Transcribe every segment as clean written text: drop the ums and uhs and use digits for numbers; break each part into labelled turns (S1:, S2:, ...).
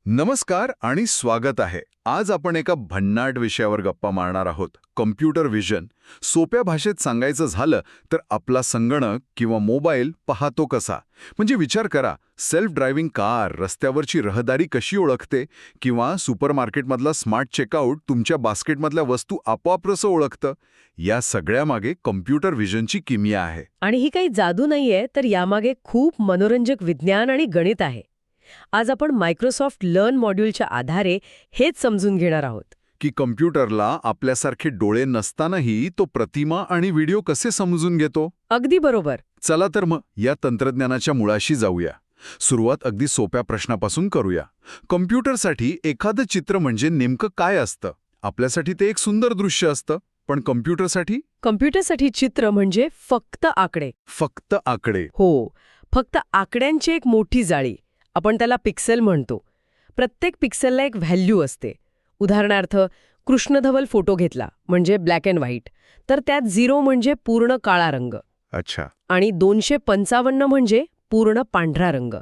S1: नमस्कार आणि स्वागत आहे. आज आपण एका भन्नाट विषयावर गप्पा मारणार आहोत, कम्प्युटर व्हिजन. सोप्या भाषेत सांगायचं झालं तर आपला संगणक किंवा मोबाईल पाहतो कसा. म्हणजे विचार करा, सेल्फ ड्रायव्हिंग कार रस्त्यावरची रहदारी कशी ओळखते, किंवा सुपरमार्केटमधला स्मार्ट चेकआउट तुमच्या बास्केटमधल्या वस्तू आपोआप कसं ओळखतं. या सगळ्यामागे कम्प्युटर व्हिजनची किमया आहे.
S2: आणि ही काही जादू नाहीये, तर यामागे खूप मनोरंजक विज्ञान आणि गणित आहे. आज आपण मायक्रोसॉफ्ट लर्न मॉड्यूलच्या आधारे हेच समजून घेणार आहोत.
S1: की कम्प्युटरला आपल्यासारखे डोळे नसतानाही तो प्रतिमा आणि व्हिडिओ कसे समजून घेतो.
S2: अगदी बरोबर.
S1: चला तर मग या तंत्रज्ञानाच्या मुळाशी जाऊया. सुरुवात अगदी सोप्या प्रश्नापासून करूया. कम्प्युटरसाठी एखादं चित्र म्हणजे नेमकं काय असतं. आपल्यासाठी ते एक सुंदर दृश्य असतं, पण
S2: कम्प्युटरसाठी चित्र म्हणजे फक्त आकडे.
S1: फक्त आकडे.
S2: हो, फक्त आकड्यांची एक मोठी जाळी. आपण त्याला पिक्सेल म्हणतो. प्रत्येक पिक्सेलला एक व्हॅल्यू असते. उदाहरणार्थ, कृष्णधवल फोटो घेतला म्हणजे ब्लॅक अँड व्हाईट, तर त्यात 0 म्हणजे पूर्ण काळा रंग.
S1: अच्छा.
S2: आणि 255 म्हणजे पूर्ण पांढरा रंग.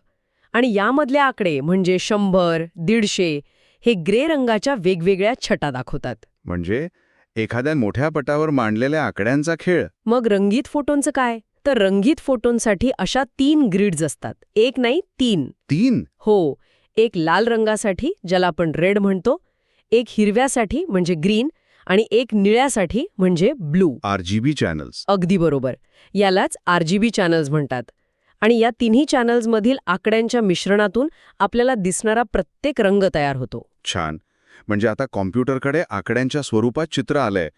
S2: आणि यामधले आकडे म्हणजे 100, 150 हे ग्रे रंगाच्या वेगवेगळ्या छटा दाखवतात.
S1: म्हणजे एखाद्या मोठ्या पटावर मांडलेल्या आकड्यांचा खेळ.
S2: मग रंगीत फोटोंचं काय? तर रंगीत फोटोंसाठी अशा 3 ग्रिड्स असतात. एक नाही, 3.
S1: 3?
S2: हो. एक लाल रंगासाठी, ज्याला आपण रेड म्हणतो, एक हिरव्यासाठी म्हणजे ग्रीन, आणि एक निळ्यासाठी म्हणजे ब्लू.
S1: RGB channels.
S2: अगदी बरोबर. यालाच RGB चॅनल्स म्हणतात. आणि या तिन्ही चॅनल्समधील आकड्यांच्या मिश्रणातून आपल्याला दिसणारा प्रत्येक रंग तयार होतो.
S1: छान. म्हणजे आता कॉम्प्युटरकडे आकड्यांच्या स्वरूपात चित्र आलंय,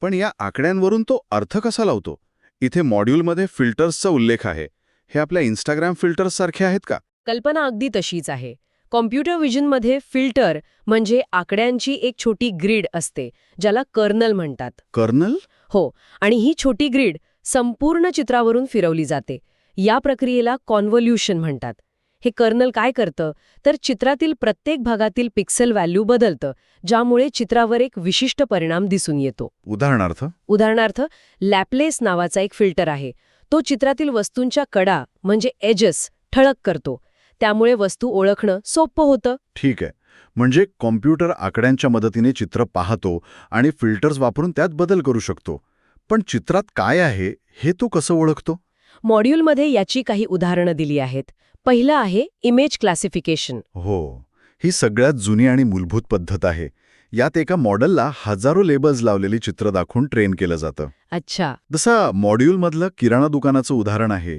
S1: पण या आकड्यांवरून तो अर्थ कसा लावतो. इथे मॉड्यूलमध्ये फिल्टर्सचा उल्लेख आहे. हे आपल्या इंस्टाग्राम फिल्टर्स सारखे आहेत का?
S2: कल्पना अगदी तशीच आहे. कॉम्प्युटर व्हिजनमध्ये फिल्टर म्हणजे आकड्यांची एक छोटी ग्रिड असते, ज्याला कर्नल म्हणतात.
S1: कर्नल?
S2: हो. आणि ही छोटी ग्रिड संपूर्ण चित्रावरून फिरवली जाते. या प्रक्रियेला कॉन्व्होल्यूशन म्हणतात. हे कर्नल काय करतं, तर चित्रातील प्रत्येक भागातील पिक्सेल व्हॅल्यू बदलतं, ज्यामुळे चित्रावर एक विशिष्ट परिणाम दिसून येतो. उदाहरणार्थ लॅपलेस नावाचा एक फिल्टर आहे. तो चित्रातील वस्तूंच्या कडा म्हणजे एजेस ठळक करतो. त्यामुळे वस्तू ओळखणं सोपं होतं.
S1: ठीक आहे. म्हणजे कॉम्प्युटर आकड्यांच्या मदतीने चित्र पाहतो आणि फिल्टर्स वापरून त्यात बदल करू शकतो. पण चित्रात काय आहे हे तो कसं ओळखतो?
S2: मॉड्यूलमध्ये याची काही उदाहरणं दिली आहेत. पहिलं आहे इमेज क्लासिफिकेशन.
S1: हो, ही सगळ्यात जुनी आणि मूलभूत पद्धत आहे. यात एका मॉडेलला हजारो लेबल्स लावलेली चित्र दाखवून ट्रेन केलं जातं.
S2: अच्छा.
S1: जसं मॉड्यूलमधलं किराणा दुकानाचं उदाहरण आहे.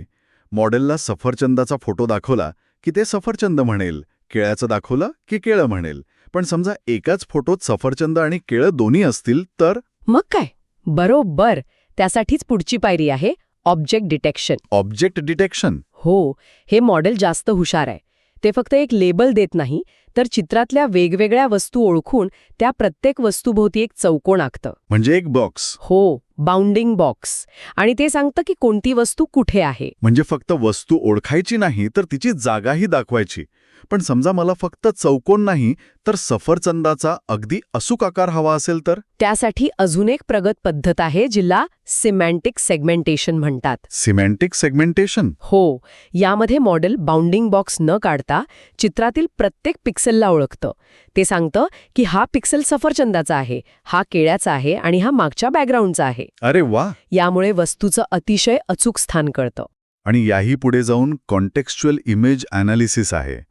S1: मॉडेलला सफरचंदाचा फोटो दाखवला की ते सफरचंद म्हणेल, केळ्याचं दाखवलं की केळं म्हणेल. पण समजा एकाच फोटोत सफरचंद आणि केळं दोन्ही असतील तर?
S2: मग काय? बरोबर. त्यासाठीच पुढची पायरी आहे ऑब्जेक्ट डिटेक्शन.
S1: Object detection?
S2: हो, हे मॉडेल जास्त हुशार आहे. ते फक्त एक लेबल देत नाही, तर चित्रातल्या वेगवेगळ्या वस्तू ओळखून त्या प्रत्येक वस्तूभोवती एक चौकोन आखतं.
S1: म्हणजे एक बॉक्स?
S2: हो, बाउंडिंग बॉक्स. आणि ते सांगतं की कोणती वस्तू कुठे आहे.
S1: म्हणजे फक्त वस्तू ओळखायची नाही, तर तिची जागाही दाखवायची. पण समजा मला फक्त चौकोन नाही, तर सफरचंदाचा अगदी अचूक आकार हवा असेल तर?
S2: त्यासाठी अजून एक प्रगत पद्धत आहे, जिला सिमॅन्टिक सेगमेंटेशन म्हणतात.
S1: सिमॅन्टिक सेगमेंटेशन?
S2: हो. यामध्ये मॉडेल बाउंडिंग बॉक्स न काढता चित्रातील प्रत्येक पिक्सेलला ओळखतं. ते सांगतं की हा पिक्सेल सफरचंदाचा आहे, हा केळ्याचा आहे आणि हा मागच्या बॅकग्राऊंडचा आहे.
S1: अरे वा.
S2: यामुळे वस्तूचं अतिशय अचूक स्थान कळतं.
S1: आणि याही पुढे जाऊन कॉन्टेक्स्च्युअल इमेज ॲनालिसिस आहे.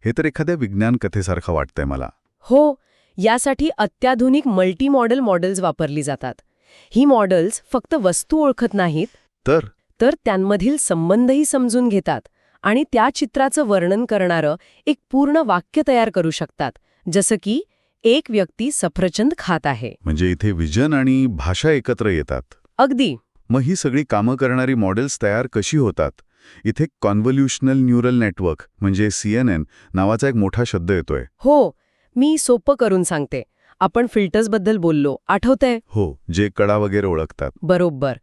S1: हे तर एखाद्या विज्ञान कथेसारखं वाटतंय मला.
S2: हो. यासाठी अत्याधुनिक मल्टी मॉडेल मॉडेल्स वापरली जातात. ही मॉडेल्स फक्त वस्तू ओळखत नाहीत, तर त्यांमधील संबंधही समजून घेतात आणि त्या चित्राचं वर्णन करणारं एक पूर्ण वाक्य तयार करू शकतात. जसं की एक व्यक्ती सफरचंद खात आहे.
S1: म्हणजे इथे विजन आणि भाषा एकत्र येतात.
S2: अगदी.
S1: मग ही सगळी कामं करणारी मॉडेल्स तयार कशी होतात? इथे कॉन्व्होल्युशनल न्यूरल नेटवर्क म्हणजे CNN नावाचा एक मोठा शब्द येतोय.
S2: हो. मी सोपं करून सांगते. आपण फिल्टर्सबद्दल बोललो, आठवतंय?
S1: हो, जे कडा वगैरे ओळखतात.
S2: बरोबर.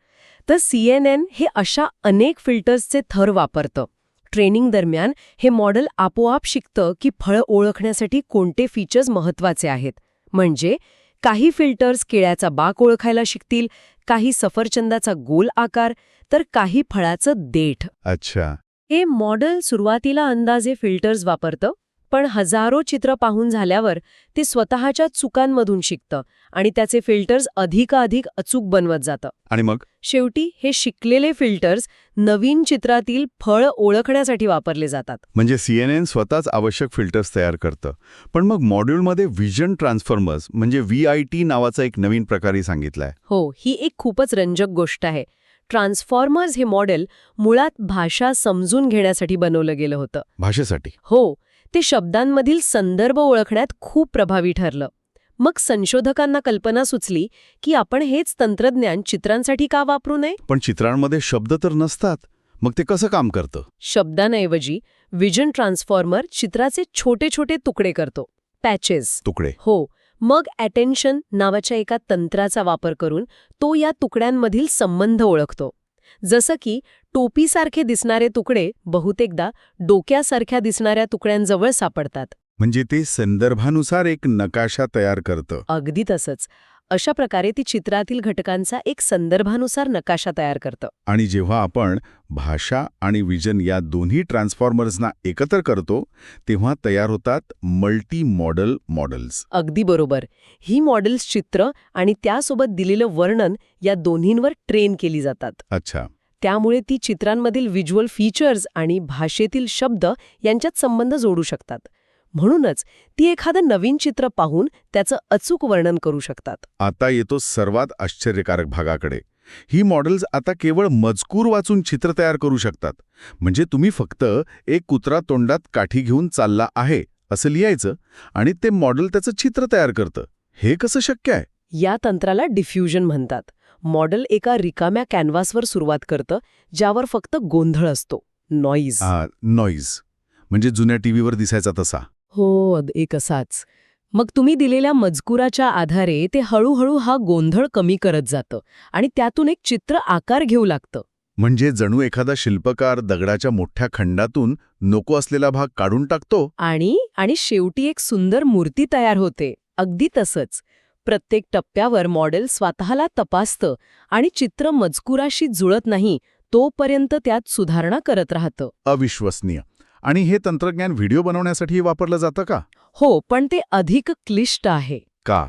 S2: तर CNN हे अशा अनेक फिल्टर्सचे थर वापरतं. ट्रेनिंग दरम्यान हे मॉडेल आपोआप शिकतं की फळं ओळखण्यासाठी कोणते फीचर्स महत्वाचे आहेत. म्हणजे काही फिल्टर्स केळ्याचा बाक ओळखायला शिकतील, काही सफरचंदाचा गोल आकार, तर काही फळाचं देठ.
S1: अच्छा.
S2: हे मॉडेल सुरुवातीला अंदाजे फिल्टर्स वापरतं, पण हजारो चित्र पाहून झाल्यावर ते स्वतःच्या चुकांमधून शिकतं आणि त्याचे फिल्टर्स अधिकाधिक अचूक बनवत जातं.
S1: आणि मग
S2: शेवटी हे शिकलेले फिल्टर्स नवीन चित्रातील फळ ओळखण्यासाठी वापरले जातात.
S1: म्हणजे CNN स्वतःच आवश्यक फिल्टर्स तयार करतं. पण मग मॉड्यूलमध्ये व्हिजन ट्रान्सफॉर्मर्स म्हणजे VIT नावाचा एक नवीन प्रकारही सांगितलाय.
S2: हो, ही एक खूपच रंजक गोष्ट आहे. ट्रान्सफॉर्मर्स हे मॉडेल मुळात भाषा समजून घेण्यासाठी बनवलं गेलं होतं.
S1: भाषेसाठी.
S2: हो, ते शब्दांमधील संदर्भ ओळखण्यात खूप प्रभावी ठरलं. मग संशोधकांना कल्पना सुचली की आपण हेच तंत्रज्ञान चित्रांसाठी का वापरू नये?
S1: पण चित्रांमध्ये शब्द तर नसतात. मग ते कसं काम करतं?
S2: शब्दांऐवजी व्हिजन ट्रान्सफॉर्मर चित्राचे छोटे छोटे तुकडे करतो, पॅचेस.
S1: तुकडे.
S2: हो, मग अटेन्शन नावाच्या एका तंत्राचा वापर करून तो या तुकड्यांमधील संबंध ओळखतो. जसं की टोपीसारखे दिसणारे तुकडे बहुतेकदा डोक्यासारख्या दिसणाऱ्या तुकड्यांजवळ सापडतात.
S1: म्हणजे ते संदर्भानुसार एक नकाशा तयार करतं.
S2: अगदी तसंच. अशा प्रकारे ती चित्रातील घटकांचा एक संदर्भानुसार नकाशा तयार करतं.
S1: आणि जेव्हा आपण भाषा आणि विजन या दोन्ही ट्रान्सफॉर्मर्सना एकत्र करतो तेव्हा तयार होतात मल्टी मॉडल मॉडेल्स.
S2: अगदी बरोबर. ही मॉडेल्स चित्र आणि त्यासोबत दिलेलं वर्णन या दोन्हींवर ट्रेन केली जातात.
S1: अच्छा.
S2: त्यामुळे ती चित्रांमधील व्हिज्युअल फीचर्स आणि भाषेतील शब्द यांच्यात संबंध जोडू शकतात. म्हणूनच ती एखादं नवीन चित्र पाहून त्याचं अचूक वर्णन करू शकतात.
S1: आता येतो सर्वात आश्चर्यकारक भागाकडे. ही मॉडेल्स आता केवळ मजकूर वाचून चित्र तयार करू शकतात. म्हणजे तुम्ही फक्त एक कुत्रा तोंडात काठी घेऊन चालला आहे असं लिहायचं आणि ते मॉडेल त्याचं चित्र तयार करतं. हे कसं शक्य आहे?
S2: या तंत्राला डिफ्युजन म्हणतात. मॉडेल एका रिकाम्या कॅनव्हासवर सुरुवात करतं ज्यावर फक्त गोंधळ असतो, नॉईज.
S1: नॉईज म्हणजे जुन्या टीव्हीवर दिसायचा तसा.
S2: हो, एक असाच. मग तुम्ही दिलेल्या मजकुराच्या आधारे ते हळूहळू हा गोंधळ कमी करत जातं आणि त्यातून एक चित्र आकार घेऊ लागतं.
S1: म्हणजे जणू एखादा शिल्पकार दगडाच्या मोठ्या खंडातून नको असलेला भाग काढून टाकतो.
S2: आणि शेवटी एक सुंदर मूर्ती तयार होते. अगदी तसंच. प्रत्येक टप्प्यावर मॉडेल स्वतःला तपासतं आणि चित्र मजकुराशी जुळत नाही तोपर्यंत त्यात सुधारणा करत राहतं.
S1: अविश्वसनीय. आणि हे तंत्रज्ञान व्हिडिओ बनवण्यासाठी वापरलं जातं का?
S2: हो, पण ते अधिक क्लिष्ट आहे.
S1: का?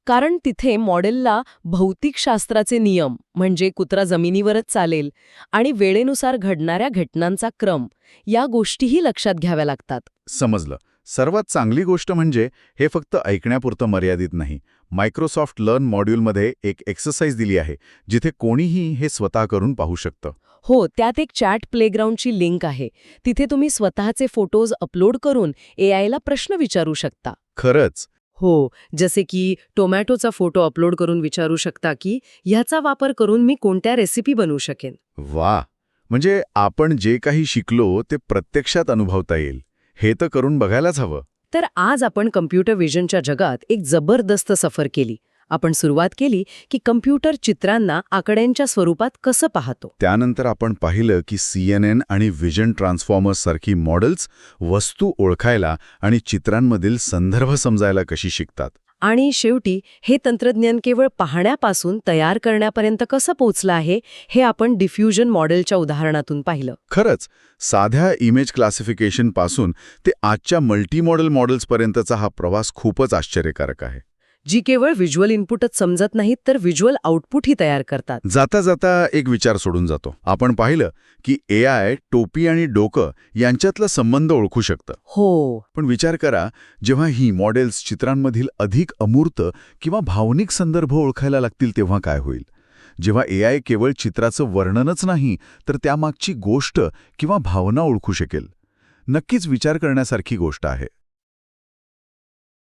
S2: कारण तिथे मॉडेलला भौतिकशास्त्राचे नियम म्हणजे कुत्रा जमिनीवरच चालेल आणि वेळेनुसार घडणाऱ्या घटनांचा क्रम या गोष्टीही लक्षात घ्याव्या लागतात.
S1: समजलं. सर्वात चांगली गोष्ट म्हणजे हे फक्त ऐकण्यापुरतं मर्यादित नाही. मायक्रोसॉफ्ट लर्न मॉड्यूलमध्ये एक एक्सरसाइज दिली आहे जिथे कोणीही हे स्वतः करून पाहू शकतं.
S2: हो, त्यात एक चॅट प्लेग्राऊंडची लिंक आहे. तिथे तुम्ही स्वतःचे फोटोज अपलोड करून AIला प्रश्न विचारू शकता.
S1: खरंच?
S2: हो, जसे की टोमॅटोचा फोटो अपलोड करून विचारू शकता की ह्याचा वापर करून मी कोणत्या रेसिपी बनवू शकेन.
S1: वा. म्हणजे आपण जे काही शिकलो ते प्रत्यक्षात अनुभवता येईल. हे तर करून बघायलाच हवं.
S2: तर आज आपण कम्प्युटर व्हिजनच्या जगात एक जबरदस्त सफर केली. आपण सुरुवात केली की कम्प्युटर चित्रांना आकड्यांच्या स्वरूपात कसं पाहतो.
S1: त्यानंतर आपण पाहिलं की CNN आणि व्हिजन ट्रान्सफॉर्मर्स सारखी मॉडेल्स वस्तू ओळखायला आणि चित्रांमधील संदर्भ समजायला कशी शिकतात.
S2: आणि शेवटी हे तंत्रज्ञान केवळ पाहण्यापासून तयार करण्यापर्यंत कसं पोहोचलं आहे हे आपण डिफ्युजन मॉडेलच्या उदाहरणातून पाहिलं.
S1: खरंच साध्या इमेज क्लासिफिकेशन पासून ते आजच्या मल्टी मॉडेल मॉडेल्सपर्यंतचा हा प्रवास खूपच आश्चर्यकारक आहे.
S2: जी केवळ व्हिज्युअल इनपुटच समजत नाहीत तर व्हिज्युअल आउटपुटही तयार करतात.
S1: जाता जाता एक विचार सोडून जातो. आपण पाहिलं की AI टोपी आणि डोकं यांच्यातला संबंध ओळखू शकतं.
S2: हो,
S1: पण विचार करा, जेव्हा ही मॉडेल्स चित्रांमधील अधिक अमूर्त किंवा भावनिक संदर्भ ओळखायला लागतील तेव्हा काय होईल? जेव्हा AI केवळ चित्राचं वर्णनच नाही तर त्यामागची गोष्ट किंवा भावना ओळखू शकेल. नक्कीच विचार करण्यासारखी गोष्ट आहे.